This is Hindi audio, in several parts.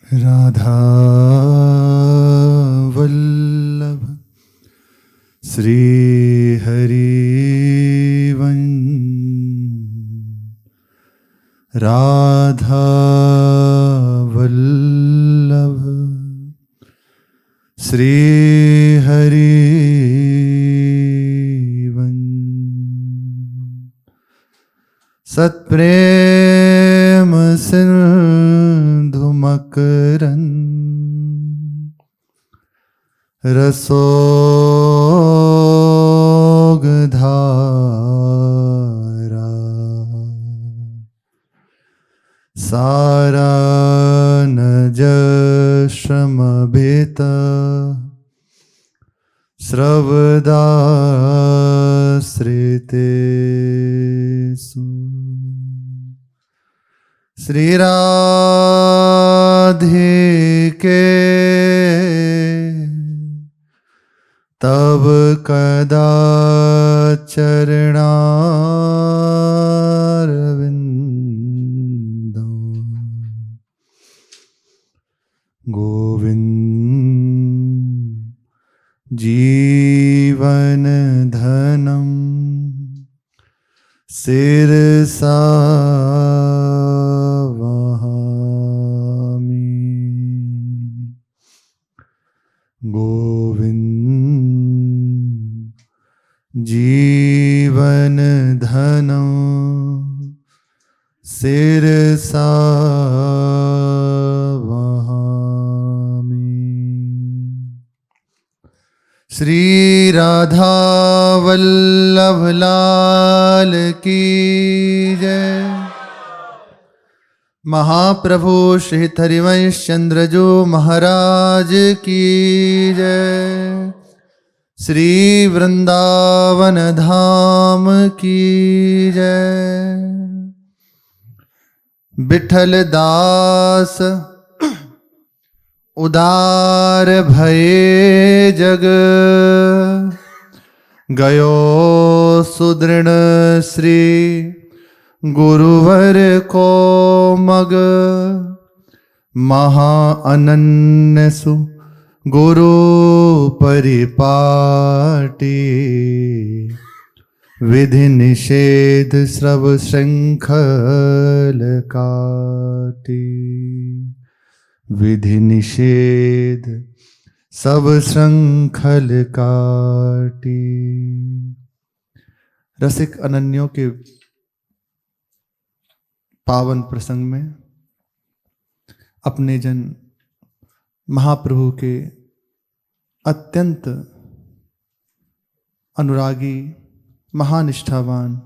राधा वल्लभ श्री हरिवंश। राधा वल्लभ श्री हरिवंश। सत्प्रेम सिंधु मकरंद रसोगधारा सारा नज श्रमभेत श्रवदाश्रितेषु। श्री राधिके तब कदा चरणारविंदो गोविंद जीवन धनम शिरसा वहामि। गोविंद जीवन धनम शिरसा वहामि। श्री राधा वल्लभ लाल की जय। महाप्रभु श्री हरिवंश चंद्रजू महाराज की जय। श्री वृंदावन धाम की जय। विठल दास उदार भये जग गयो सुदृढ़ श्री गुरुवर को मग। महा अनन्य सु गुरु परिपाटी विधि निषेध श्रव श्रृंखल काटी। विधि निषेध सब श्रृंखल काटी। रसिक अनन्यों के पावन प्रसंग में अपने जन महाप्रभु के अत्यंत अनुरागी महानिष्ठावान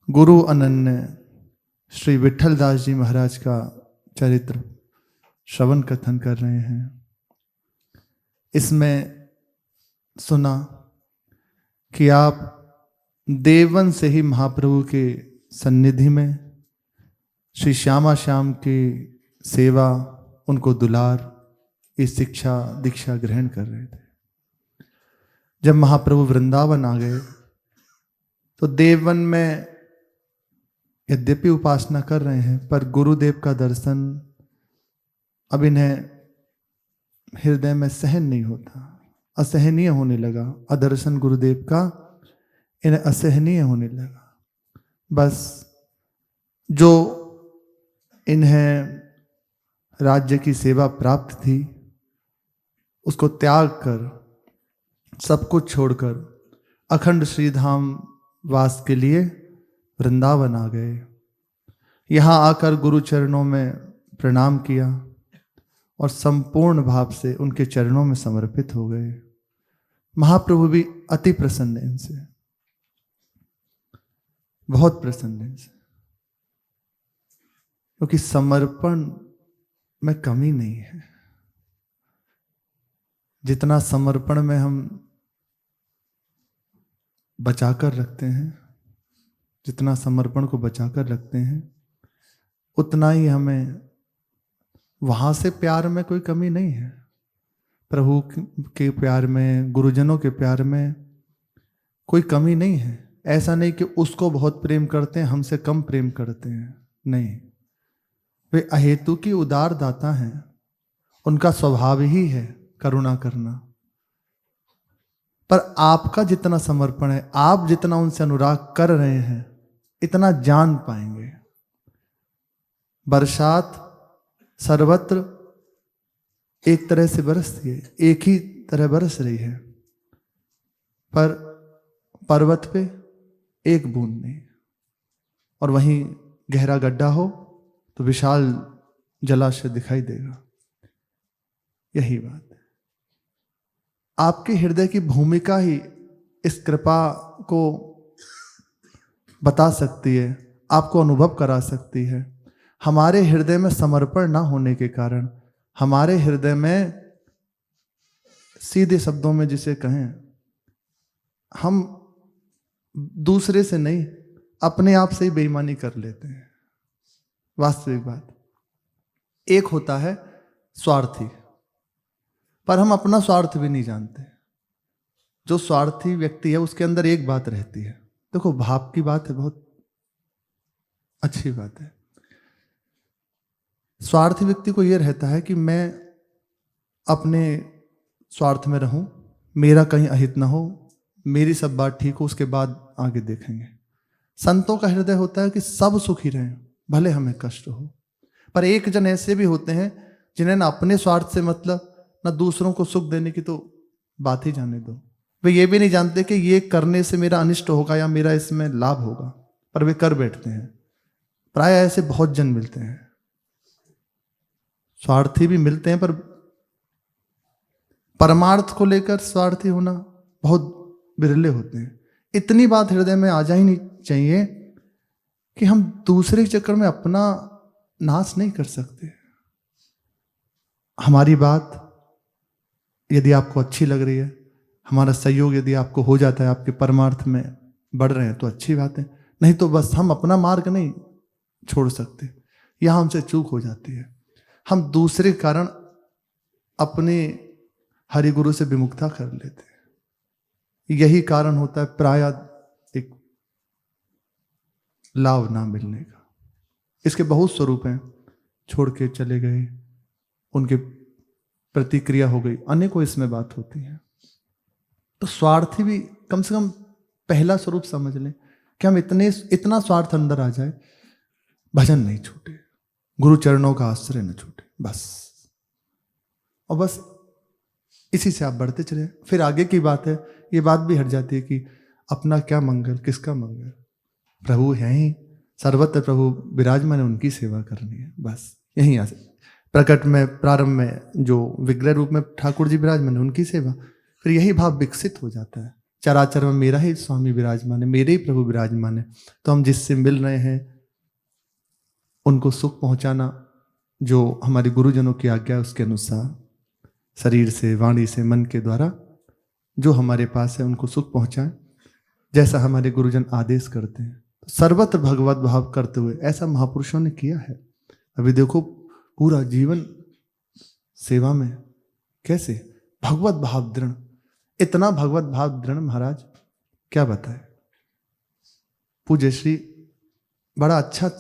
गुरु अनन्य श्री विठल दास जी महाराज का चरित्र श्रवण कथन कर रहे हैं। इसमें सुना कि आप देवन से ही महाप्रभु के सन्निधि में श्री श्यामा श्याम की सेवा, उनको दुलार, इस शिक्षा दीक्षा ग्रहण कर रहे थे। जब महाप्रभु वृंदावन आ गए तो देवन में यद्यपि उपासना कर रहे हैं पर गुरुदेव का दर्शन अब इन्हें हृदय में सहन नहीं होता, असहनीय होने लगा। अदर्शन गुरुदेव का इन्हें असहनीय होने लगा। बस जो इन्हें राज्य की सेवा प्राप्त थी उसको त्याग कर, सब कुछ छोड़कर अखंड श्रीधाम वास के लिए वृंदावन आ गए। यहाँ आकर गुरु चरणों में प्रणाम किया और संपूर्ण भाव से उनके चरणों में समर्पित हो गए। महाप्रभु भी अति प्रसन्न हैं इनसे, बहुत प्रसन्न हैं इनसे, क्योंकि समर्पण में कमी नहीं है। जितना समर्पण में हम बचाकर रखते हैं, जितना समर्पण को बचाकर रखते हैं, उतना ही हमें वहाँ से प्यार में कोई कमी नहीं है। प्रभु के प्यार में, गुरुजनों के प्यार में कोई कमी नहीं है। ऐसा नहीं कि उसको बहुत प्रेम करते हैं, हमसे कम प्रेम करते हैं, नहीं। वे अहेतु की उदार दाता हैं, उनका स्वभाव ही है करुणा करना। पर आपका जितना समर्पण है, आप जितना उनसे अनुराग कर रहे हैं, इतना जान पाएंगे। बरसात सर्वत्र एक तरह से बरसती है, एक ही तरह बरस रही है, पर पर्वत पे एक बूंद नहीं, और वहीं गहरा गड्ढा हो तो विशाल जलाशय दिखाई देगा। यही बात है। आपके हृदय की भूमिका ही इस कृपा को बता सकती है, आपको अनुभव करा सकती है। हमारे हृदय में समर्पण ना होने के कारण, हमारे हृदय में सीधे शब्दों में जिसे कहें, हम दूसरे से नहीं अपने आप से ही बेईमानी कर लेते हैं। वास्तविक बात, एक होता है स्वार्थी, पर हम अपना स्वार्थ भी नहीं जानते। जो स्वार्थी व्यक्ति है उसके अंदर एक बात रहती है, देखो भाव की बात है, बहुत अच्छी बात है। स्वार्थी व्यक्ति को यह रहता है कि मैं अपने स्वार्थ में रहूं, मेरा कहीं अहित ना हो, मेरी सब बात ठीक हो, उसके बाद आगे देखेंगे। संतों का हृदय होता है कि सब सुखी रहें, भले हमें कष्ट हो। पर एक जन ऐसे भी होते हैं जिन्हें ना अपने स्वार्थ से मतलब, ना दूसरों को सुख देने की तो बात ही जाने दो। वे ये भी नहीं जानते कि ये करने से मेरा अनिष्ट होगा या मेरा इसमें लाभ होगा, पर वे कर बैठते हैं। प्राय ऐसे बहुत जन मिलते हैं, स्वार्थी भी मिलते हैं, पर परमार्थ को लेकर स्वार्थी होना बहुत बिरले होते हैं। इतनी बात हृदय में आ जानी चाहिए कि हम दूसरे के चक्कर में अपना नाश नहीं कर सकते। हमारी बात यदि आपको अच्छी लग रही है, हमारा सहयोग यदि आपको हो जाता है, आपके परमार्थ में बढ़ रहे हैं, तो अच्छी बात है। नहीं तो बस हम अपना मार्ग नहीं छोड़ सकते, यहां हमसे चूक हो जाती है। हम दूसरे कारण अपने हरि गुरु से विमुखता कर लेते हैं। यही कारण होता है प्राय एक लाभ ना मिलने का। इसके बहुत स्वरूप हैं, छोड़ के चले गए, उनके प्रतिक्रिया हो गई, अनेकों इसमें बात होती है। तो स्वार्थी भी कम से कम पहला स्वरूप समझ लें कि हम इतना स्वार्थ अंदर आ जाए, भजन नहीं छूटे, गुरु चरणों का आश्रय न छूटे, बस। और बस इसी से आप बढ़ते चले। फिर आगे की बात है, ये बात भी हट जाती है कि अपना क्या मंगल, किसका मंगल, प्रभु हैं ही, सर्वत्र प्रभु विराजमान है, उनकी सेवा करनी है, बस। यहीं आ प्रकट में, प्रारंभ में जो विग्रह रूप में ठाकुर जी विराजमान है, उनकी सेवा। फिर यही भाव विकसित हो जाता है, चराचर में मेरा ही स्वामी विराजमान है, मेरे ही प्रभु विराजमान है। तो हम जिससे मिल रहे हैं उनको सुख पहुंचाना, जो हमारे गुरुजनों की आज्ञा है उसके अनुसार, शरीर से, वाणी से, मन के द्वारा जो हमारे पास है उनको सुख पहुंचाएं, जैसा हमारे गुरुजन आदेश करते हैं। सर्वत्र भगवत भाव करते हुए ऐसा महापुरुषों ने किया है। अभी देखो पूरा जीवन सेवा में कैसे भगवत भाव दृढ़, इतना भगवत भाव दृढ़, महाराज क्या बताए। पूज्य श्री बड़ा अच्छा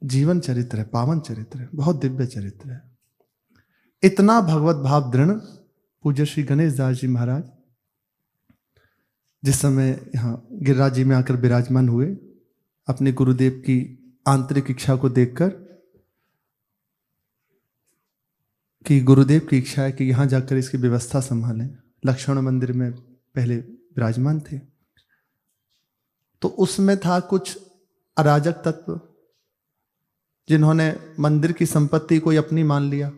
जीवन चरित्र है, पावन चरित्र है, बहुत दिव्य चरित्र है। इतना भगवत भाव दृढ़ पूज्य श्री गणेश दास जी महाराज जिस समय यहाँ गिरिराज जी में आकर विराजमान हुए, अपने गुरुदेव की आंतरिक इच्छा को देखकर कि गुरुदेव की इच्छा है कि यहाँ जाकर इसकी व्यवस्था संभालें। लक्ष्मण मंदिर में पहले विराजमान थे, तो उसमें था कुछ अराजक तत्व जिन्होंने मंदिर की संपत्ति को अपनी मान लिया।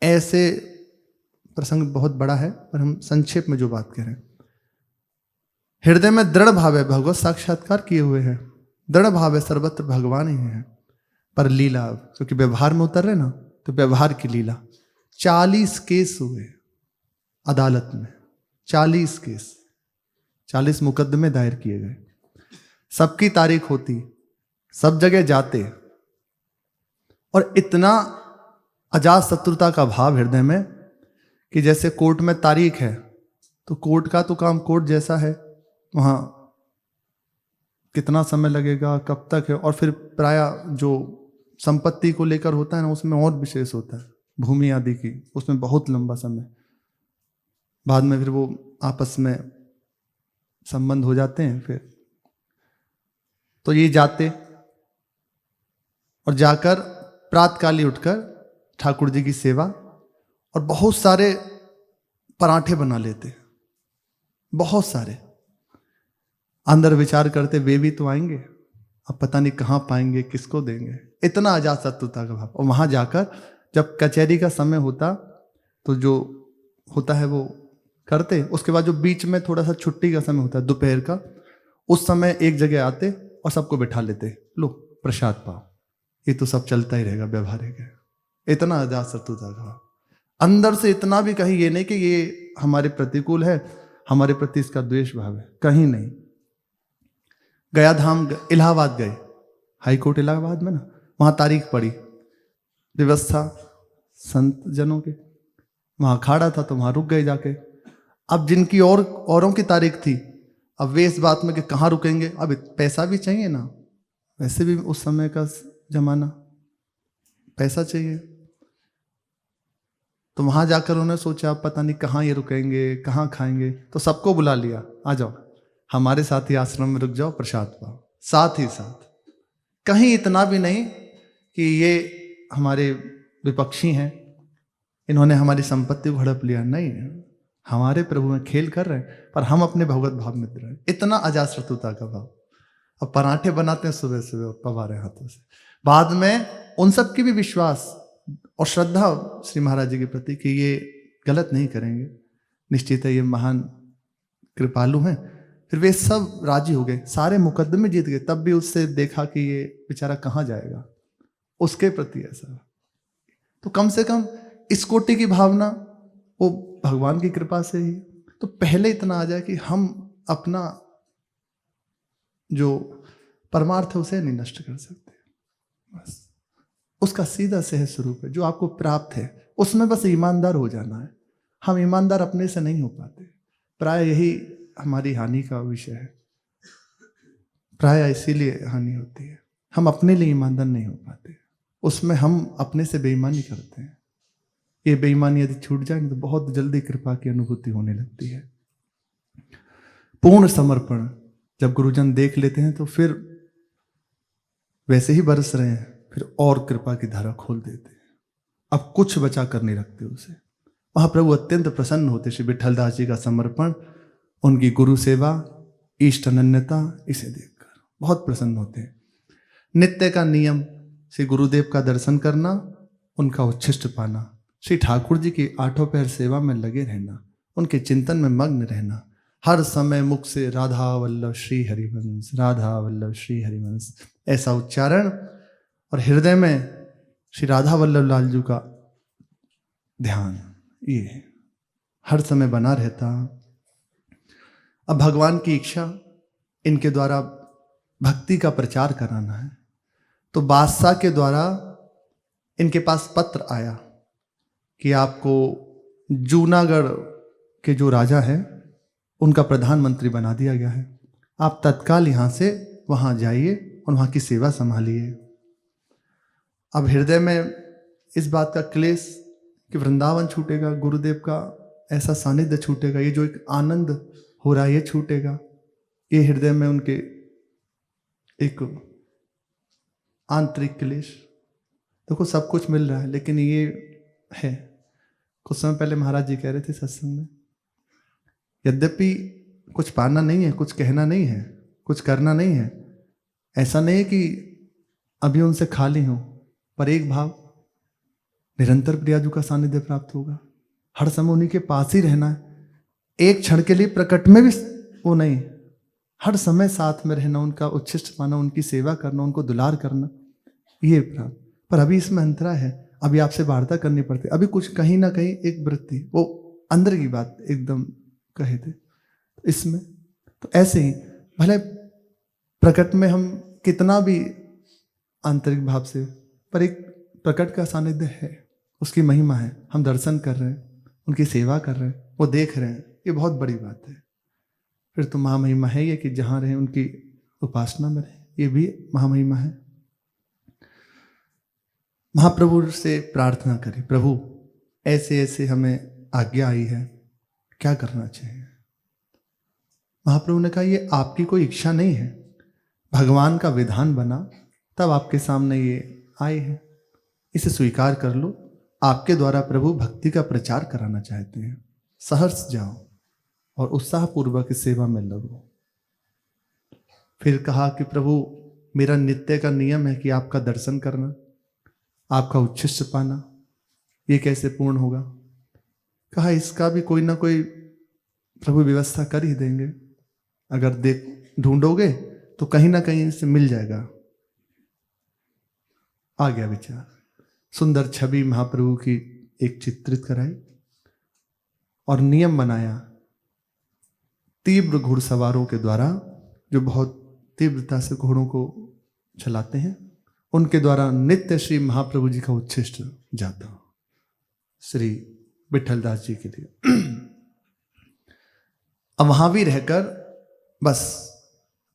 ऐसे प्रसंग बहुत बड़ा है, पर हम संक्षेप में जो बात कह रहे हैं, हृदय में दृढ़ भाव है, भगवत साक्षात्कार किए हुए हैं, दृढ़ भाव है, सर्वत्र भगवान ही है, पर लीला, क्योंकि व्यवहार में उतर रहे ना, तो व्यवहार की लीला। 40 केस हुए अदालत में, 40 केस, 40 मुकदमे दायर किए गए, सबकी तारीख होती, सब जगह जाते, और इतना अजात शत्रुता का भाव हृदय में कि जैसे कोर्ट में तारीख है तो कोर्ट का तो काम कोर्ट जैसा है, वहाँ कितना समय लगेगा, कब तक है, और फिर प्राय जो संपत्ति को लेकर होता है ना, उसमें और विशेष होता है, भूमि आदि की, उसमें बहुत लंबा समय, बाद में फिर वो आपस में संबंध हो जाते हैं। फिर तो ये जाते और जाकर प्रातकाली उठकर ठाकुर जी की सेवा और बहुत सारे पराठे बना लेते, बहुत सारे। अंदर विचार करते वे भी तो आएंगे, अब पता नहीं कहाँ पाएंगे, किसको देंगे, इतना अजातशत्रुता का भाव। और वहां जाकर जब कचहरी का समय होता तो जो होता है वो करते, उसके बाद जो बीच में थोड़ा सा छुट्टी का समय होता है दोपहर का, उस समय एक जगह आते और सबको बैठा लेते, लो प्रसाद पाओ। ये तो सब चलता ही रहेगा, व्यवहारिक है। इतना अजातशत्रुता का भाव अंदर से, इतना भी कहीं ये नहीं कि ये हमारे प्रतिकूल है, हमारे प्रति इसका द्वेष भाव है, कहीं नहीं। गया धाम, इलाहाबाद गए, हाई कोर्ट इलाहाबाद में ना, वहां तारीख पड़ी, व्यवस्था संत जनों के, वहां अखाड़ा था तो वहां रुक गए जाके। अब जिनकी औरों की तारीख थी, अब वे इस बात में कि कहाँ रुकेंगे, अब पैसा भी चाहिए ना, वैसे भी उस समय का जमाना, पैसा चाहिए। तो वहां जाकर उन्होंने सोचा पता नहीं कहाँ ये रुकेंगे, कहाँ खाएंगे, तो सबको बुला लिया, आ जाओ हमारे साथ ही आश्रम में रुक जाओ, प्रसाद पाओ। साथ ही साथ, कहीं इतना भी नहीं कि ये हमारे विपक्षी हैं, इन्होंने हमारी संपत्ति को हड़प लिया, नहीं, हमारे प्रभु में खेल कर रहे हैं, पर हम अपने भगवत भाव में रहे। इतना अजातशत्रुता का भाव। अब पराठे बनाते हैं सुबह सुबह और पवारे हाथों से, बाद में उन सब की भी विश्वास और श्रद्धा श्री महाराज जी के प्रति कि ये गलत नहीं करेंगे, निश्चित है ये महान कृपालु हैं। फिर वे सब राजी हो गए, सारे मुकदमे जीत गए, तब भी उससे देखा कि ये बेचारा कहाँ जाएगा, उसके प्रति ऐसा। तो कम से कम इस कोटि की भावना वो भगवान की कृपा से ही, तो पहले इतना आ जाए कि हम अपना जो परमार्थ है उसे नहीं नष्ट कर सकते। बस उसका सीधा सहज स्वरूप है जो आपको प्राप्त है, उसमें बस ईमानदार हो जाना है। हम ईमानदार अपने से नहीं हो पाते, प्राय यही हमारी हानि का विषय है, प्राय इसीलिए हानि होती है, हम अपने लिए ईमानदार नहीं हो पाते, उसमें हम अपने से बेईमानी करते हैं। ये बेईमानी यदि छूट जाए तो बहुत जल्दी कृपा की अनुभूति होने लगती है। पूर्ण समर्पण जब गुरुजन देख लेते हैं तो फिर वैसे ही बरस रहे हैं, फिर और कृपा की धारा खोल देते हैं, अब कुछ बचा कर नहीं रखते उसे। महाप्रभु अत्यंत प्रसन्न होते श्री विठलदास जी का समर्पण, उनकी गुरु सेवा, इष्ट अनन्यता, इसे देखकर बहुत प्रसन्न होते हैं। नित्य का नियम श्री गुरुदेव का दर्शन करना, उनका उच्छिष्ट पाना, श्री ठाकुर जी की आठों पैर सेवा में लगे रहना, उनके चिंतन में मग्न रहना, हर समय मुख से राधा वल्लभ श्री हरिवंश, राधा वल्लभ श्री हरिवंश ऐसा उच्चारण, और हृदय में श्री राधा वल्लभ लाल जी का ध्यान, ये हर समय बना रहता। अब भगवान की इच्छा इनके द्वारा भक्ति का प्रचार कराना है, तो बादशाह के द्वारा इनके पास पत्र आया कि आपको जूनागढ़ के जो राजा है उनका प्रधानमंत्री बना दिया गया है, आप तत्काल यहाँ से वहाँ जाइए और वहाँ की सेवा संभालिए। अब हृदय में इस बात का क्लेश कि वृंदावन छूटेगा, गुरुदेव का ऐसा सानिध्य छूटेगा, ये जो एक आनंद हो रहा है ये छूटेगा, ये हृदय में उनके एक आंतरिक क्लेश। देखो सब कुछ मिल रहा है लेकिन ये है, कुछ समय पहले महाराज जी कह रहे थे सत्संग में, यद्यपि कुछ पाना नहीं है, कुछ कहना नहीं है, कुछ करना नहीं है, ऐसा नहीं है कि अभी उनसे खाली हूं, पर एक भाव निरंतर प्रियाजू का सानिध्य प्राप्त होगा, हर समय उन्हीं के पास ही रहना है, एक क्षण के लिए प्रकट में भी वो नहीं, हर समय साथ में रहना, उनका उच्छिष्ट पाना, उनकी सेवा करना, उनको दुलार करना, ये प्राप्त। पर अभी इसमें अंतरा है, अभी आपसे वार्ता करनी पड़ती, अभी कुछ कहीं ना कहीं एक वृत्ति, वो अंदर की बात एकदम कहे थे इसमें। तो ऐसे ही भले प्रकट में हम कितना भी आंतरिक भाव से, पर एक प्रकट का सानिध्य है, उसकी महिमा है, हम दर्शन कर रहे हैं, उनकी सेवा कर रहे हैं, वो देख रहे हैं, ये बहुत बड़ी बात है। फिर तो महामहिमा है ये कि जहाँ रहे उनकी उपासना में रहे, ये भी महामहिमा है। महाप्रभु से प्रार्थना करें, प्रभु ऐसे ऐसे हमें आज्ञा आई है, क्या करना चाहिए। महाप्रभु ने कहा ये आपकी कोई इच्छा नहीं है, भगवान का विधान बना तब आपके सामने ये आए हैं, इसे स्वीकार कर लो। आपके द्वारा प्रभु भक्ति का प्रचार कराना चाहते हैं, सहर्ष जाओ और उत्साहपूर्वक इस सेवा में लगो। फिर कहा कि प्रभु मेरा नित्य का नियम है कि आपका दर्शन करना, आपका उच्छिष्ट पाना, ये कैसे पूर्ण होगा। कहा इसका भी कोई ना कोई प्रभु व्यवस्था कर ही देंगे, अगर देख ढूंढोगे तो कहीं ना कहीं इससे मिल जाएगा। आ गया विचार, सुंदर छवि महाप्रभु की एक चित्रित कराई और नियम बनाया तीव्र घुड़सवारों के द्वारा, जो बहुत तीव्रता से घोड़ों को चलाते हैं, उनके द्वारा नित्य श्री महाप्रभु जी का उच्छिष्ट जाता श्री विठल दास जी के लिए। अब वहां भी रहकर बस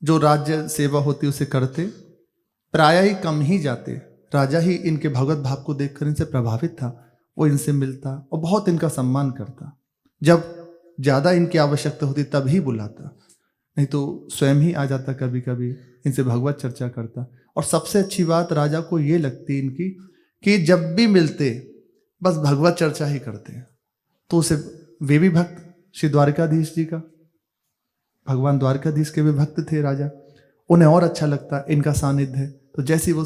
जो राज्य सेवा होती उसे करते, प्राय ही कम ही जाते। राजा ही इनके भगवत भाव को देखकर इनसे प्रभावित था, वो इनसे मिलता और बहुत इनका सम्मान करता। जब ज्यादा इनकी आवश्यकता होती तब ही बुलाता, नहीं तो स्वयं ही आ जाता कभी कभी, इनसे भगवत चर्चा करता। और सबसे अच्छी बात राजा को ये लगती इनकी कि जब भी मिलते बस भगवत चर्चा ही करते हैं। तो उसे वे भी भक्त श्री द्वारकाधीश जी का, भगवान द्वारकाधीश के भी भक्त थे राजा, उन्हें और अच्छा लगता इनका सानिध्य है। तो जैसे वो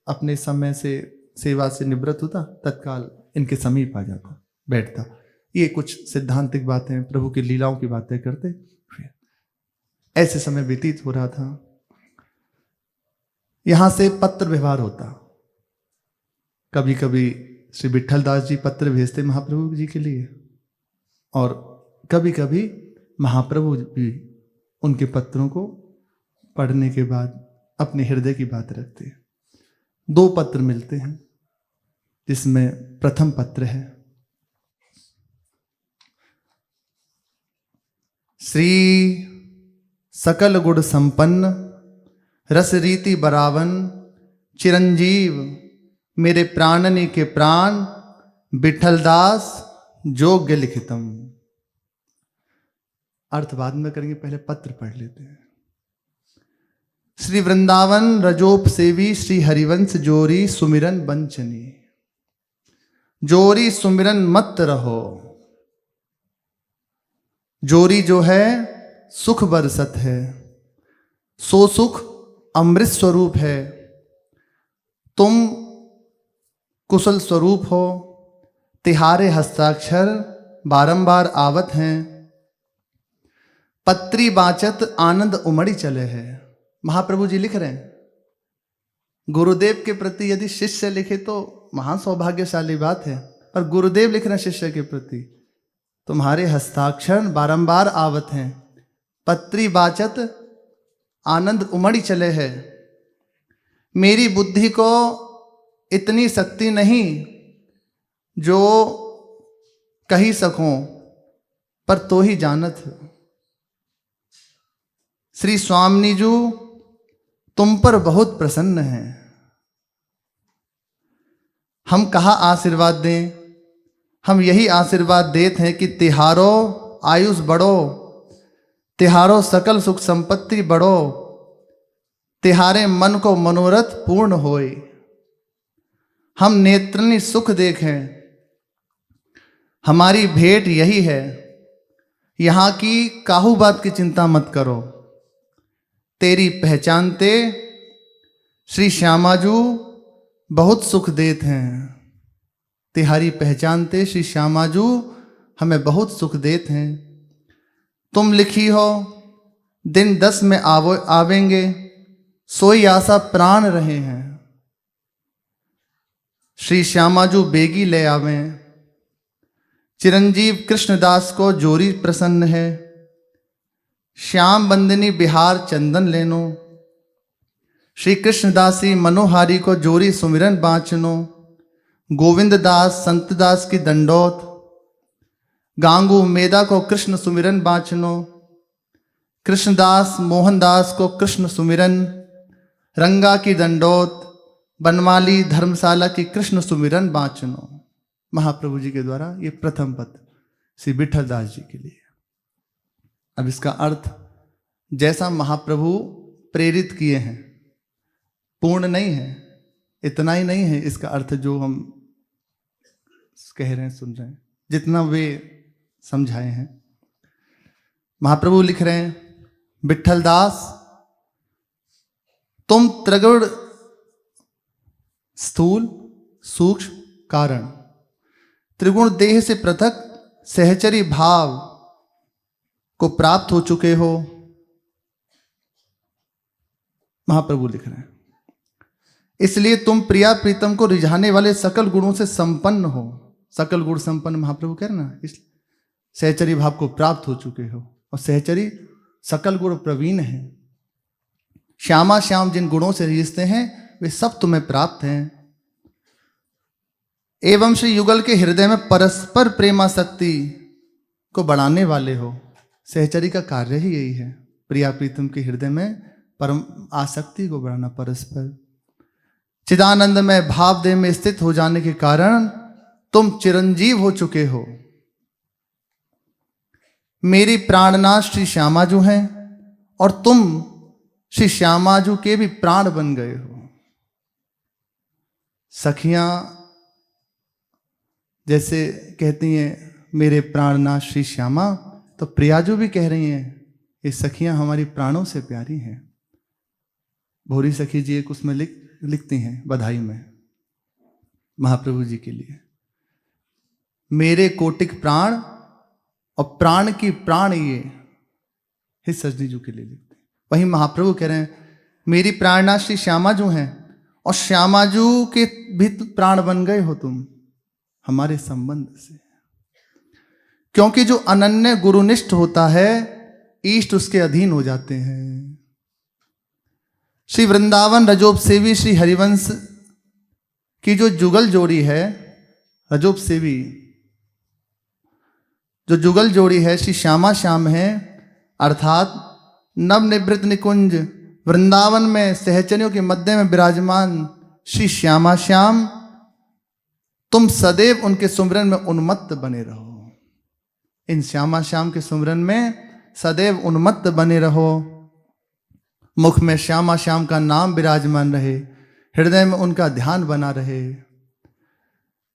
अपने समय से सेवा से निवृत्त होता तत्काल इनके समीप आ जाता, बैठता। ये कुछ सिद्धांतिक बातें, प्रभु की लीलाओं की बातें करते। फिर ऐसे समय व्यतीत हो रहा था, यहां से पत्र व्यवहार होता। कभी कभी श्री विठल दास जी पत्र भेजते महाप्रभु जी के लिए, और कभी कभी महाप्रभु भी उनके पत्रों को पढ़ने के बाद अपने हृदय की बात रखते हैं। 2 पत्र मिलते हैं, जिसमें प्रथम पत्र है श्री सकल गुण संपन्न रस रीति बरावन चिरंजीव मेरे प्राणनी के प्राण विठल दास जोग्य लिखितम। अर्थ बाद में करेंगे, पहले पत्र पढ़ लेते हैं। श्री वृंदावन रजोप सेवी श्री हरिवंश जोरी सुमिरन बंचनी, जोरी सुमिरन मत रहो। जोरी जो है सुख बरसत है, सो सुख अमृत स्वरूप है। तुम कुशल स्वरूप हो, तिहारे हस्ताक्षर बारंबार आवत हैं। पत्री बाचत आनंद उमड़ी चले है। महाप्रभु जी लिख रहे हैं, गुरुदेव के प्रति यदि शिष्य लिखे तो महान सौभाग्यशाली बात है, पर गुरुदेव लिख रहे हैं शिष्य के प्रति, तुम्हारे हस्ताक्षर बारंबार आवत हैं, पत्री बाचत आनंद उमड़ी चले है। मेरी बुद्धि को इतनी शक्ति नहीं जो कही सकूं, पर तो ही जानत है। श्री स्वामी जी तुम पर बहुत प्रसन्न हैं। हम कहाँ आशीर्वाद दें, हम यही आशीर्वाद देते हैं कि तिहारो आयुष बढ़ो, तिहारो सकल सुख संपत्ति बढ़ो, तिहारे मन को मनोरथ पूर्ण होए। हम नेत्रनी सुख देखें, हमारी भेंट यही है। यहाँ की काहू बात की चिंता मत करो। तेरी पहचानते श्री श्यामाजू बहुत सुख देते हैं। तिहारी पहचानते श्री श्यामाजू हमें बहुत सुख देते हैं। तुम लिखी हो दिन 10 में आवेंगे, सोई आशा प्राण रहे हैं। श्री श्यामाजू बेगी ले आवें। चिरंजीव कृष्णदास को जोरी प्रसन्न है। श्याम बंदिनी बिहार चंदन लेनो। श्री कृष्णदासी मनोहारी को जोरी सुमिरन बाँचनो। गोविंद दास संत दास की दंडोत। गांगू मेदा को कृष्ण सुमिरन बाँचनो। कृष्णदास मोहनदास को कृष्ण सुमिरन। रंगा की दंडोत। बनमाली धर्मशाला की कृष्ण सुमिरन बाँचनो। महाप्रभु जी के द्वारा ये प्रथम पत्र श्री विठल दास जी के लिए। अब इसका अर्थ जैसा महाप्रभु प्रेरित किए हैं, पूर्ण नहीं है, इतना ही नहीं है इसका अर्थ जो हम कह रहे हैं, सुन रहे हैं, जितना वे समझाए हैं। महाप्रभु लिख रहे हैं, विठल दास तुम त्रिगुण स्थूल सूक्ष्म कारण त्रिगुण देह से पृथक सहचरी भाव को प्राप्त हो चुके हो। महाप्रभु लिख रहे हैं, इसलिए तुम प्रिया प्रीतम को रिझाने वाले सकल गुणों से संपन्न हो। सकल गुण संपन्न महाप्रभु कह रहे ना, इस सहचरी भाव को प्राप्त हो चुके हो। और सहचरी सकल गुण प्रवीण है। श्यामा श्याम जिन गुणों से रिझते हैं वे सब तुम्हें प्राप्त हैं। एवं श्री युगल के हृदय में परस्पर प्रेमासक्ति को बढ़ाने वाले हो। सहचरी का कार्य ही यही है, प्रिया प्रीतम के हृदय में परम आसक्ति को बढ़ाना, परस्पर। चिदानंद में भाव देह में स्थित हो जाने के कारण तुम चिरंजीव हो चुके हो। मेरी प्राणनाथ श्री श्यामाजू हैं और तुम श्री श्यामाजू के भी प्राण बन गए हो। सखियां जैसे कहती हैं मेरे प्राणनाथ श्री श्यामा, तो प्रियाजू भी कह रही हैं ये सखियां हमारी प्राणों से प्यारी हैं। भोरी सखी जी एक उसमें लिखती हैं बधाई में महाप्रभु जी के लिए, मेरे कोटिक प्राण और प्राण की प्राण ये सजनी जू के लिए लिखते हैं। वहीं महाप्रभु कह रहे हैं मेरी प्राणनाथ श्री श्यामाजू हैं और श्यामाजू के भी प्राण बन गए हो तुम हमारे संबंध से। क्योंकि जो अनन्य गुरुनिष्ठ होता है इष्ट उसके अधीन हो जाते हैं। श्री वृंदावन रजोप सेवी श्री हरिवंश की जो जुगल जोड़ी है, रजोप सेवी जो जुगल जोड़ी है श्री श्यामा श्याम है, अर्थात नवनिवृत्त निकुंज वृंदावन में सहचरियों के मध्य में विराजमान श्री श्यामा श्याम, तुम सदैव उनके सुमरन में उन्मत्त बने रहो। इन श्यामा श्याम के सुमरन में सदैव उन्मत्त बने रहो। मुख में श्यामा श्याम का नाम विराजमान रहे, हृदय में उनका ध्यान बना रहे।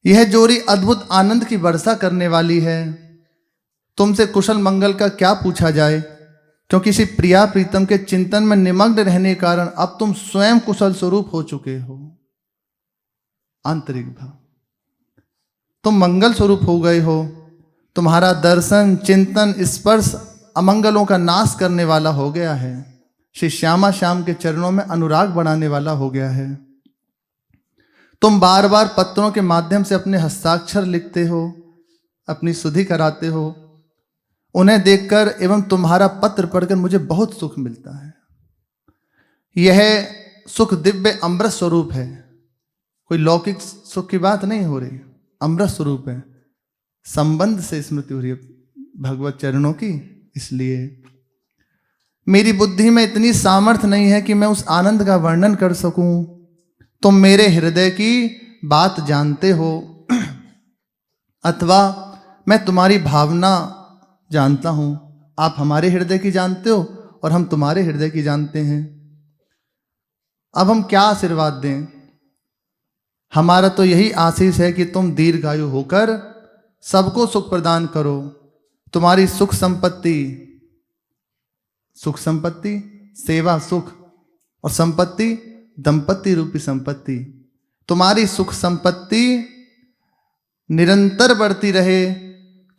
यह जोड़ी अद्भुत आनंद की वर्षा करने वाली है। तुमसे कुशल मंगल का क्या पूछा जाए, क्योंकि इसी प्रिया प्रीतम के चिंतन में निमग्न रहने के कारण अब तुम स्वयं कुशल स्वरूप हो चुके हो। आंतरिक भाव, तुम मंगल स्वरूप हो गए हो। तुम्हारा दर्शन चिंतन स्पर्श अमंगलों का नाश करने वाला हो गया है। श्री श्यामा श्याम के चरणों में अनुराग बढ़ाने वाला हो गया है। तुम बार बार पत्रों के माध्यम से अपने हस्ताक्षर लिखते हो, अपनी सुधि कराते हो। उन्हें देखकर एवं तुम्हारा पत्र पढ़कर मुझे बहुत सुख मिलता है। यह सुख दिव्य अमृत स्वरूप है, कोई लौकिक सुख की बात नहीं हो रही, अमृत स्वरूप है। संबंध से स्मृति हो रही है भगवत चरणों की। इसलिए मेरी बुद्धि में इतनी सामर्थ्य नहीं है कि मैं उस आनंद का वर्णन कर सकूं। तुम मेरे हृदय की बात जानते हो, अथवा मैं तुम्हारी भावना जानता हूं। आप हमारे हृदय की जानते हो और हम तुम्हारे हृदय की जानते हैं। अब हम क्या आशीर्वाद दें? हमारा तो यही आशीष है कि तुम दीर्घायु होकर सबको सुख प्रदान करो। तुम्हारी सुख संपत्ति सेवा सुख और संपत्ति दंपत्ति रूपी संपत्ति, तुम्हारी सुख संपत्ति निरंतर बढ़ती रहे।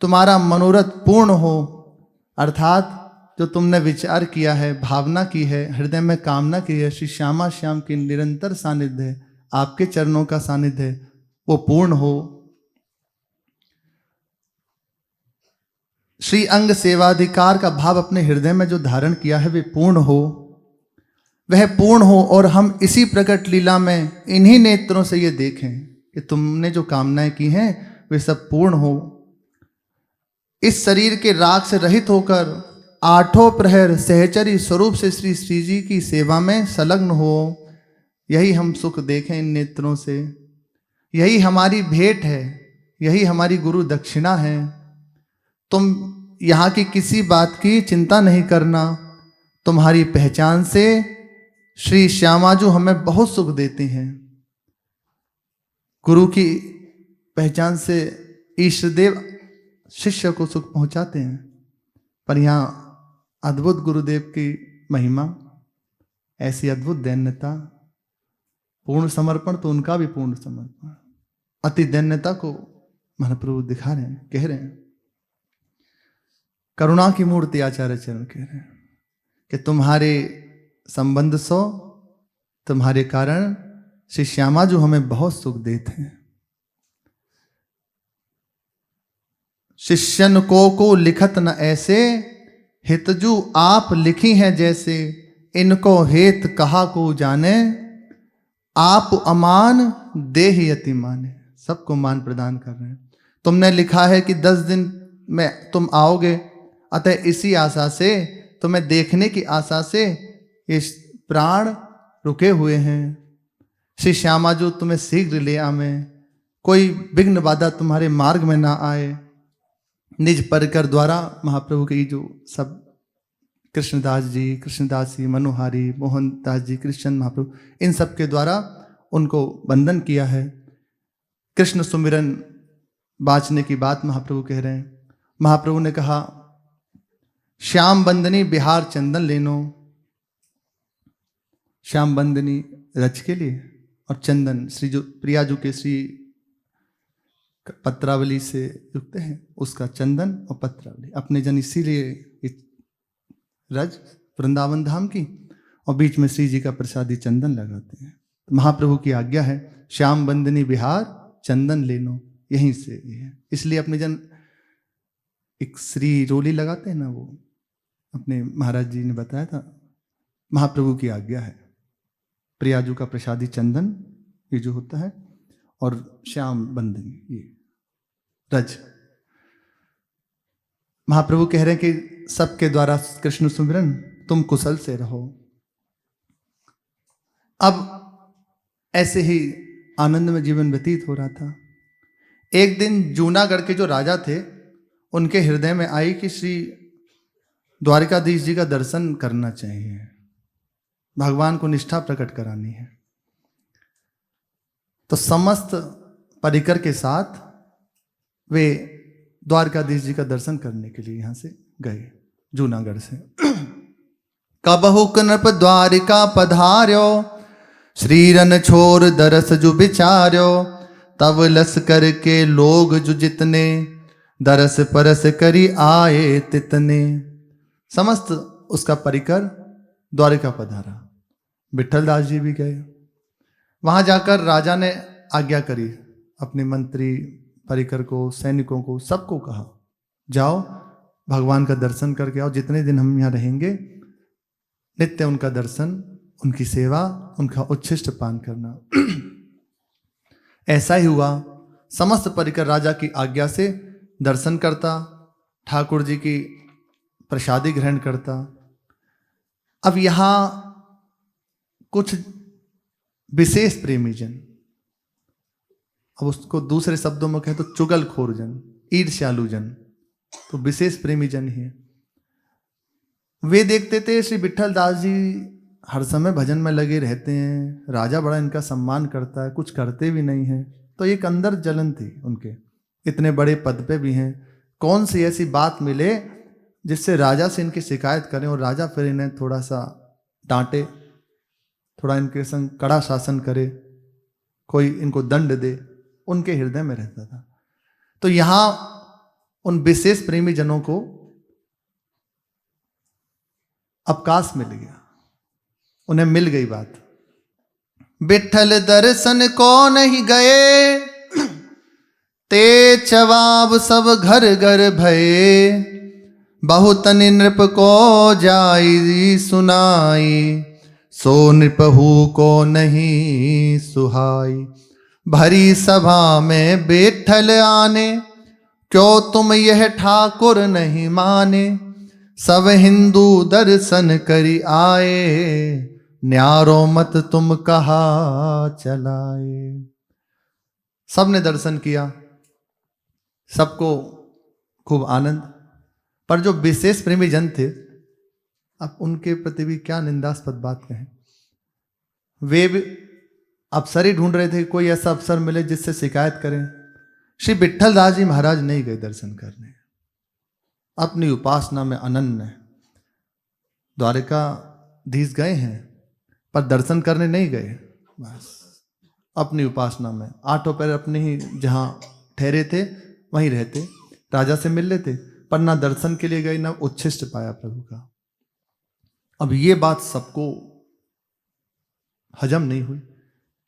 तुम्हारा मनोरथ पूर्ण हो, अर्थात जो तुमने विचार किया है, भावना की है, हृदय में कामना की है, श्री श्यामा श्याम की निरंतर सानिध्य है, आपके चरणों का सानिध्य है, वो पूर्ण हो। श्री अंग सेवाधिकार का भाव अपने हृदय में जो धारण किया है वे पूर्ण हो, वह पूर्ण हो। और हम इसी प्रकट लीला में इन्हीं नेत्रों से ये देखें कि तुमने जो कामनाएं की हैं वे सब पूर्ण हो। इस शरीर के राग से रहित होकर आठों प्रहर सहचरी स्वरूप से श्री जी की सेवा में संलग्न हो। यही हम सुख देखें इन नेत्रों से, यही हमारी भेंट है, यही हमारी गुरु दक्षिणा है। तुम यहाँ की किसी बात की चिंता नहीं करना, तुम्हारी पहचान से श्री श्यामाजू हमें बहुत सुख देते हैं। गुरु की पहचान से ईष्टदेव शिष्य को सुख पहुंचाते हैं। पर यहाँ अद्भुत गुरुदेव की महिमा, ऐसी अद्भुत दैन्यता, पूर्ण समर्पण तो उनका भी पूर्ण समर्पण, अति दैन्यता को महाप्रभु दिखा रहे हैं, कह रहे हैं। करुणा की मूर्ति आचार्य चरण कह रहे हैं कि तुम्हारे संबंध सो, तुम्हारे कारण श्री श्यामा जो हमें बहुत सुख देते हैं। शिष्यन को लिखत न ऐसे, हितजू आप लिखी हैं जैसे, इनको हेत कहा को जाने, आप अमान देह यति माने। सबको मान प्रदान कर रहे हैं। तुमने लिखा है कि 10 दिन में तुम आओगे, अतः इसी आशा से, तुम्हें देखने की आशा से ये प्राण रुके हुए हैं। श्री श्यामा जो तुम्हें शीघ्र ले आवे, कोई विघ्न बाधा तुम्हारे मार्ग में ना आए। निज परिकर द्वारा महाप्रभु के जो सब कृष्णदास जी, कृष्णदासी, मनोहारी, मोहनदास जी, कृष्ण महाप्रभु, इन सब के द्वारा उनको वंदन किया है। कृष्ण सुमिरन बाँचने की बात महाप्रभु कह रहे हैं। महाप्रभु ने कहा, श्याम बंदनी बिहार चंदन लेनो। श्याम बंदनी रच के लिए और चंदन श्री जो प्रियाजू के श्री पत्रावली से युक्त है, उसका चंदन और पत्रावली अपने जन इसीलिए रज वृंदावन धाम की, और बीच में श्री जी का प्रसादी चंदन लगाते हैं। तो महाप्रभु की आज्ञा है, श्याम बंदनी बिहार चंदन लेनो, यहीं से ये है। इसलिए अपने जन एक श्री रोली लगाते हैं ना, वो अपने महाराज जी ने बताया था, महाप्रभु की आज्ञा है। प्रियाजू का प्रसादी चंदन ये जो होता है, और श्याम बंदनी ये रज। महाप्रभु कह रहे हैं कि सबके द्वारा कृष्ण सुमिरन तुम कुशल से रहो। अब ऐसे ही आनंद में जीवन व्यतीत हो रहा था। एक दिन जूनागढ़ के जो राजा थे, उनके हृदय में आई कि श्री द्वारिकाधीश जी का दर्शन करना चाहिए, भगवान को निष्ठा प्रकट करानी है। तो समस्त परिकर के साथ वे द्वारकाधीश जी का दर्शन करने के लिए यहां से गए, जूनागढ़ से। कबहु नृप द्वारिका पधार्यो, श्रीरन छोर दरस जो बिचार्यो, तब लश्कर के लोग जो जितने, दरस परस करी आए तितने। समस्त उसका परिकर द्वारिका पधारा। विठल दास जी भी गए। वहां जाकर राजा ने आज्ञा करी, अपने मंत्री परिकर को, सैनिकों को, सबको कहा, जाओ भगवान का दर्शन करके आओ। जितने दिन हम यहाँ रहेंगे, नित्य उनका दर्शन, उनकी सेवा, उनका उच्छिष्ट पान करना। ऐसा ही हुआ। समस्त परिकर राजा की आज्ञा से दर्शन करता, ठाकुर जी की प्रसादी ग्रहण करता। अब यहां कुछ विशेष प्रेमी जन, अब उसको दूसरे शब्दों में कहें तो चुगलखोर जन, ईर्ष्यालु जन, तो विशेष प्रेमी जन ही है। वे देखते थे श्री विठल दास जी हर समय भजन में लगे रहते हैं, राजा बड़ा इनका सम्मान करता है, कुछ करते भी नहीं है। तो एक अंदर जलन थी उनके, इतने बड़े पद पे भी हैं, कौन सी ऐसी बात मिले जिससे राजा से इनकी शिकायत करें और राजा फिर इन्हें थोड़ा सा डांटे, थोड़ा इनके संग कड़ा शासन करे, कोई इनको दंड दे, उनके हृदय में रहता था। तो यहां उन विशेष प्रेमी जनों को अवकाश मिल गया, उन्हें मिल गई बात। विठल दर्शन को नहीं गए, ते जवाब सब घर घर भये, बहुत नृप को जाई सुनाई, सो नृपहु को नहीं सुहाई। भरी सभा में बैठल आने, क्यों तुम यह ठाकुर नहीं माने, सब हिंदू दर्शन करी आए, न्यारो मत तुम कहा चलाए। सबने दर्शन किया, सबको खूब आनंद। पर जो विशेष प्रेमी जन थे, अब उनके प्रति भी क्या निंदास्पद बात कहें। वे भी अफसर ही ढूंढ रहे थे, कोई ऐसा अफसर मिले जिससे शिकायत करें। श्री विट्ठल दास जी महाराज नहीं गए दर्शन करने, अपनी उपासना में अनन्य। द्वारिकाधीश गए हैं पर दर्शन करने नहीं गए, बस अपनी उपासना में आठों पैर अपने ही जहां ठहरे थे वहीं रहते, राजा से मिल लेते, पर ना दर्शन के लिए गए, ना उच्छिष्ट पाया प्रभु का। अब ये बात सबको हजम नहीं हुई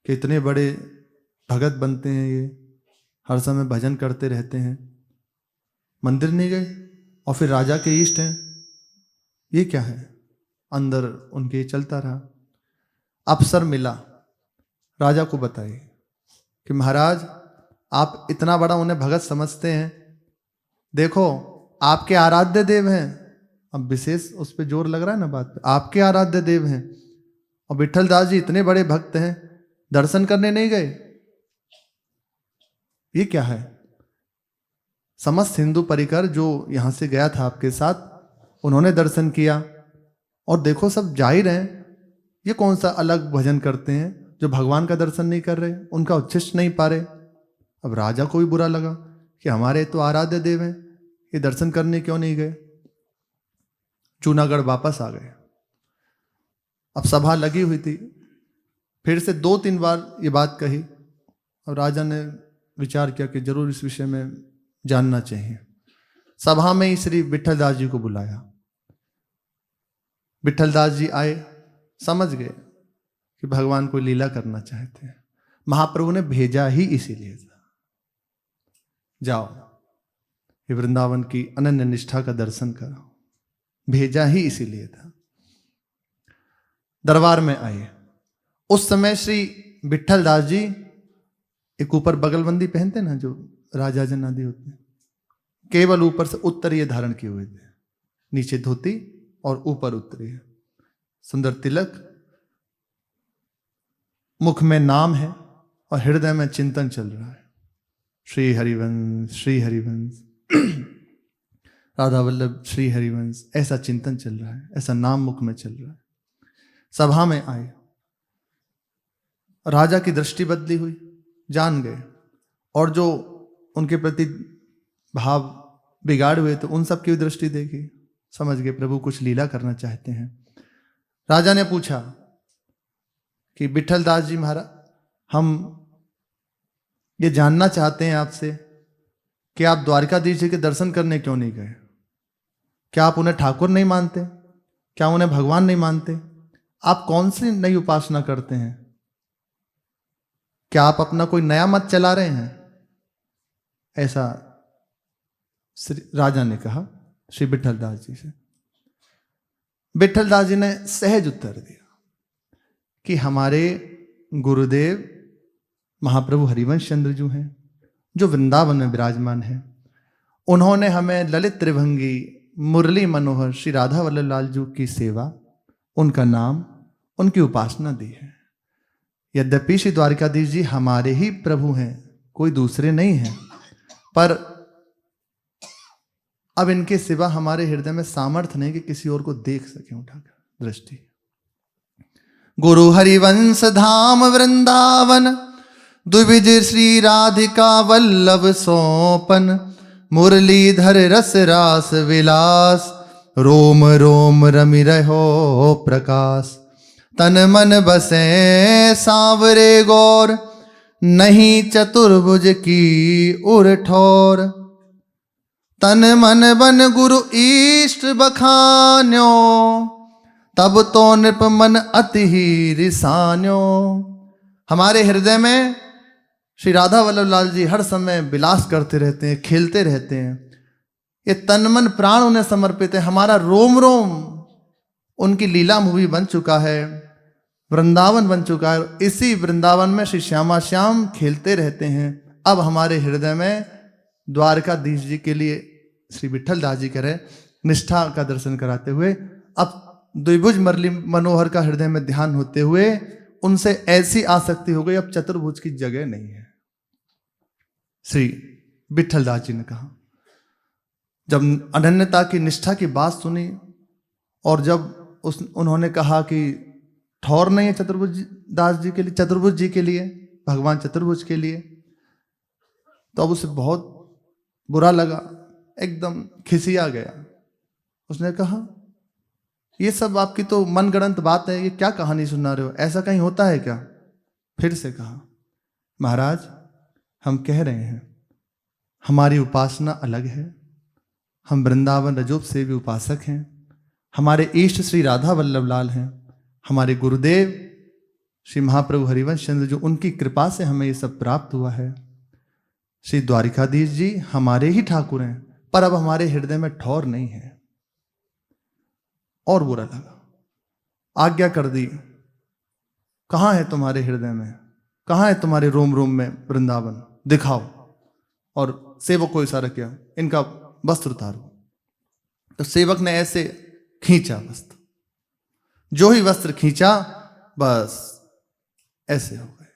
कि इतने बड़े भगत बनते हैं, ये हर समय भजन करते रहते हैं, मंदिर नहीं गए और फिर राजा के इष्ट हैं, ये क्या है। अंदर उनके चलता रहा। अफसर मिला, राजा को बताए कि महाराज आप इतना बड़ा उन्हें भगत समझते हैं, देखो आपके आराध्य देव हैं। अब विशेष उस पर जोर लग रहा है ना बात पे, आपके आराध्य देव हैं और विट्ठल दास जी इतने बड़े भक्त हैं, दर्शन करने नहीं गए, ये क्या है। समस्त हिंदू परिकर जो यहां से गया था आपके साथ, उन्होंने दर्शन किया और देखो सब जाहिर हैं, ये कौन सा अलग भजन करते हैं जो भगवान का दर्शन नहीं कर रहे, उनका उच्छिष्ट नहीं पा रहे। अब राजा को भी बुरा लगा कि हमारे तो आराध्य देव हैं, ये दर्शन करने क्यों नहीं गए। जूनागढ़ वापस आ गए। अब सभा लगी हुई थी, फिर से 2-3 बार ये बात कही और राजा ने विचार किया कि जरूर इस विषय में जानना चाहिए। सभा में ही श्री विट्ठल दास जी को बुलाया। विट्ठल दास जी आए, समझ गए कि भगवान कोई लीला करना चाहते हैं। महाप्रभु ने भेजा ही इसीलिए था, जाओ ये वृंदावन की अनन्य निष्ठा का दर्शन करो, भेजा ही इसीलिए था। दरबार में आए, उस समय श्री विट्ठल दास जी एक ऊपर बगलबंदी पहनते ना जो राजा जन आदि होते हैं, केवल ऊपर से उत्तरीय धारण किए हुए थे, नीचे धोती और ऊपर उत्तरीय, सुंदर तिलक, मुख में नाम है और हृदय में चिंतन चल रहा है, श्री हरिवंश श्री हरिवंश राधा वल्लभ श्री हरिवंश, ऐसा चिंतन चल रहा है, ऐसा नाम मुख में चल रहा है। सभा में आए, राजा की दृष्टि बदली हुई, जान गए, और जो उनके प्रति भाव बिगाड़ हुए तो उन सब की दृष्टि देखी, समझ गए प्रभु कुछ लीला करना चाहते हैं। राजा ने पूछा कि विट्ठल दास जी महाराज, हम ये जानना चाहते हैं आपसे कि आप द्वारिकाधीश जी के दर्शन करने क्यों नहीं गए। क्या आप उन्हें ठाकुर नहीं मानते, क्या उन्हें भगवान नहीं मानते, आप कौन सी नई उपासना करते हैं, क्या आप अपना कोई नया मत चला रहे हैं। ऐसा राजा ने कहा श्री विट्ठल दास जी से। विट्ठल दास जी ने सहज उत्तर दिया कि हमारे गुरुदेव महाप्रभु हरिवंश चंद्र जी हैं, जो वृंदावन में विराजमान हैं, उन्होंने हमें ललित त्रिभंगी मुरली मनोहर श्री राधा वल्लभ लाल जी की सेवा, उनका नाम, उनकी उपासना दी है। यद्यपि श्री द्वारिकाधीश जी हमारे ही प्रभु हैं, कोई दूसरे नहीं हैं, पर अब इनके सिवा हमारे हृदय में सामर्थ्य नहीं कि किसी और को देख सके उठाकर दृष्टि। गुरु हरिवंश धाम वृंदावन, द्विज श्री राधिका वल्लभ सोपन, मुरलीधर रस रास विलास, रोम रोम रमि रहो प्रकाश, तन मन बसे सांवरे गौर, नहीं चतुर्भुज की उर ठोर, तन मन बन गुरु इष्ट बखान्यो, तब तो नृप मन अति ही रिसान्यो। हमारे हृदय में श्री राधा वल्लभ लाल जी हर समय विलास करते रहते हैं, खेलते रहते हैं, ये तन मन प्राण उन्हें समर्पित है। हमारा रोम रोम उनकी लीला मूवी बन चुका है, वृंदावन बन चुका है। इसी वृंदावन में श्री श्यामा श्याम खेलते रहते हैं। अब हमारे हृदय में द्वारकाधीश जी के लिए श्री विट्ठल दास जी कह रहे निष्ठा का दर्शन कराते हुए, अब द्विभुज मुरली मनोहर का हृदय में ध्यान होते हुए उनसे ऐसी आसक्ति हो गई, अब चतुर्भुज की जगह नहीं है। श्री विठल दास जी ने कहा, जब अनन्यता की निष्ठा की बात सुनी और जब उन्होंने कहा कि ठौर नहीं है चतुर्भुज दास जी के लिए, चतुर्भुज जी के लिए, भगवान चतुर्भुज के लिए, तो अब उसे बहुत बुरा लगा, एकदम खिसिया गया। उसने कहा, ये सब आपकी तो मनगढ़ंत बात है, ये क्या कहानी सुना रहे हो, ऐसा कहीं होता है क्या? फिर से कहा, महाराज हम कह रहे हैं हमारी उपासना अलग है, हम वृंदावन रजोप से भी उपासक हैं, हमारे इष्ट श्री राधा वल्लभ लाल हैं, हमारे गुरुदेव श्री महाप्रभु हरिवंश चंद्र जो उनकी कृपा से हमें ये सब प्राप्त हुआ है, श्री द्वारिकाधीश जी हमारे ही ठाकुर हैं, पर अब हमारे हृदय में ठौर नहीं है। और बुरा लगा, आज्ञा कर दी, कहाँ है तुम्हारे हृदय में, कहाँ है तुम्हारे रोम रोम में वृंदावन, दिखाओ। और सेवक को इशारा किया, इनका वस्त्र उतारो। तो सेवक ने ऐसे खींचा वस्त्र, जो ही वस्त्र खींचा बस ऐसे हो गए,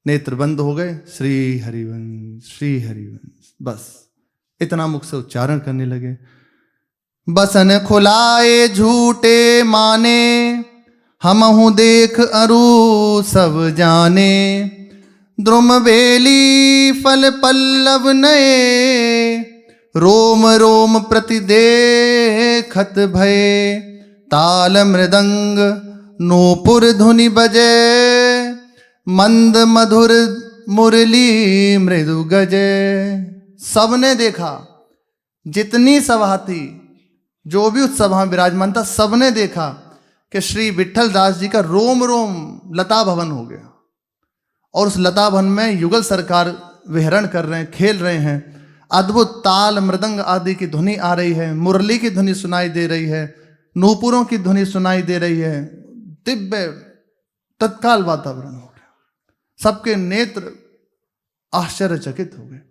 नेत्र बंद हो गए, श्री हरिवंश श्री हरिवंश, बस इतना मुख से उच्चारण करने लगे। बसन खुलाए झूठे माने, हमहु देख अरु सब जाने, द्रुम बेली फल पल्लव नए, रोम रोम प्रति देखत भये, ताल मृदंग नूपुर धुनि बजे, मंद मधुर मुरली मृदु गजे। सबने देखा, जितनी सभा थी, जो भी उस सभा में विराजमान था, सबने देखा कि श्री विठल दास जी का रोम रोम लता भवन हो गया, और उस लता भवन में युगल सरकार विहरण कर रहे हैं, खेल रहे हैं, अद्भुत ताल मृदंग आदि की ध्वनि आ रही है, मुरली की ध्वनि सुनाई दे रही है, नूपुरों की ध्वनि सुनाई दे रही है, दिव्य तत्काल वातावरण हो गया। सबके नेत्र आश्चर्यचकित हो गए।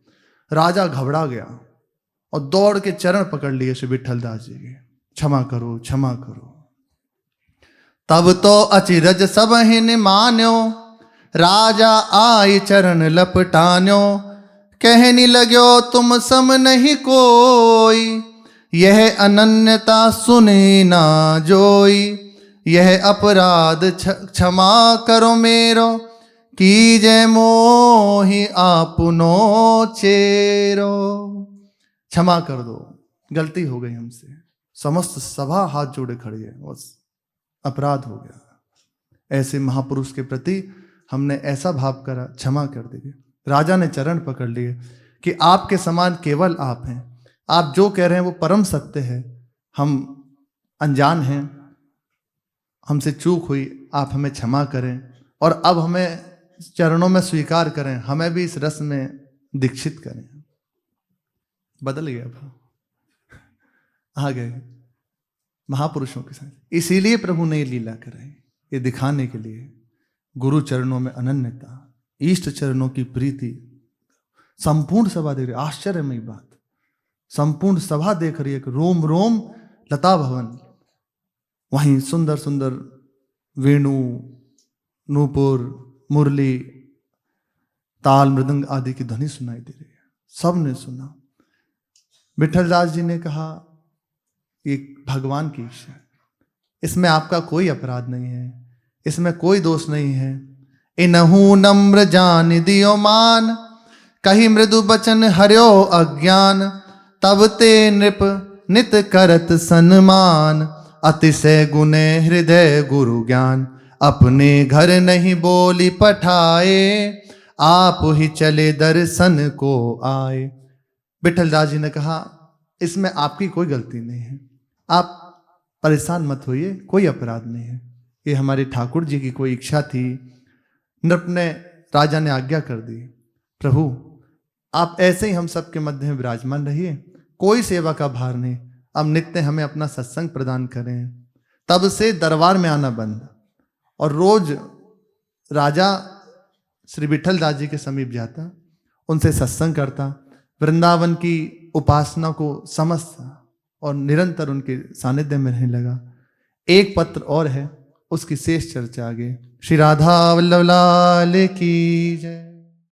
राजा घबरा गया और दौड़ के चरण पकड़ लिए श्री विठल दास जी के, क्षमा करो क्षमा करो। तब तो अचिरज सब हिन मान्यो, राजा आई चरण लपटान्यो, कहने लग्यो तुम सम नहीं कोई, यह अनन्यता सुने ना जोई, यह अपराध क्षमा करो मेरो, कीजे मोहि आपनो चेरो। क्षमा कर दो, गलती हो गई हमसे। समस्त सभा हाथ जोड़े खड़ी है, बस अपराध हो गया। ऐसे महापुरुष के प्रति हमने ऐसा भाव करा, क्षमा कर दीजिए। राजा ने चरण पकड़ लिए कि आपके समान केवल आप हैं, आप जो कह रहे हैं वो परम सत्य है, हम अनजान हैं, हमसे चूक हुई, आप हमें क्षमा करें और अब हमें चरणों में स्वीकार करें, हमें भी इस रस में दीक्षित करें। बदल गया भाव, आ गए महापुरुषों के साथ। इसीलिए प्रभु ने ये लीला कराई, ये दिखाने के लिए गुरु चरणों में अनन्यता, इष्ट चरणों की प्रीति। संपूर्ण सभा देख रही, आश्चर्यमयी बात, संपूर्ण सभा देख रही है कि रोम रोम लता भवन, वहीं सुंदर सुंदर वेणु, नूपुर, मुरली, ताल मृदंग आदि की ध्वनि सुनाई दे रही है। सब ने सुना। विठल दास जी ने कहा, ये भगवान की इच्छा है, इसमें आपका कोई अपराध नहीं है, इसमें कोई दोष नहीं है। इनहु नम्र जान दियो मान, कही मृदु बचन हर्यो अज्ञान, तब ते नृप नित करत सन्मान, अतिशय गुने हृदय गुरु ज्ञान, अपने घर नहीं बोली पठाए, आप ही चले दर्शन को आए। विठल दास जी ने कहा, इसमें आपकी कोई गलती नहीं है, आप परेशान मत होइए, कोई अपराध नहीं है, ये हमारे ठाकुर जी की कोई इच्छा थी। नृप ने, राजा ने आज्ञा कर दी, प्रभु आप ऐसे ही हम सबके मध्य में विराजमान रहिए, कोई सेवा का भार नहीं, अब नित्य हमें अपना सत्संग प्रदान करें। तब से दरबार में आना बंद, और रोज राजा श्री विठल दास जी के समीप जाता, उनसे सत्संग करता, वृंदावन की उपासना को समझता और निरंतर उनके सानिध्य में रहने लगा। एक पत्र और है, उसकी शेष चर्चा आगे। श्री राधा वल्लभ लाल की जय।